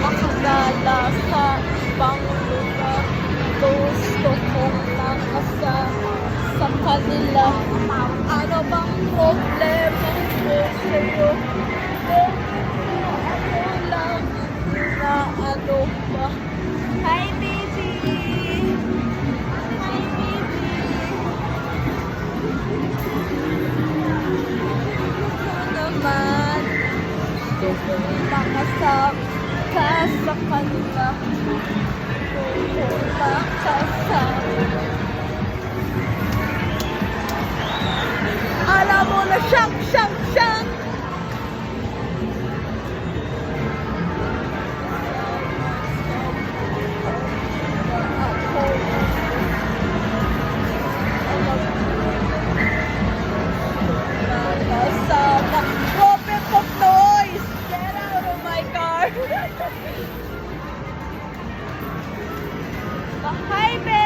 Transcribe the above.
makagala sa ibang lugar. Gusto kong makasama sa kanila. Ano bang problema ko sa'yo? Ako lang na ano ba? Hi, baby! Hi, baby! Ano naman? Gusto kong makasama ka sa kanila. Gusto kong makasama. Alam mo na siyang. Nakasama. Open pop noise! Get out of my car! Hi, babe!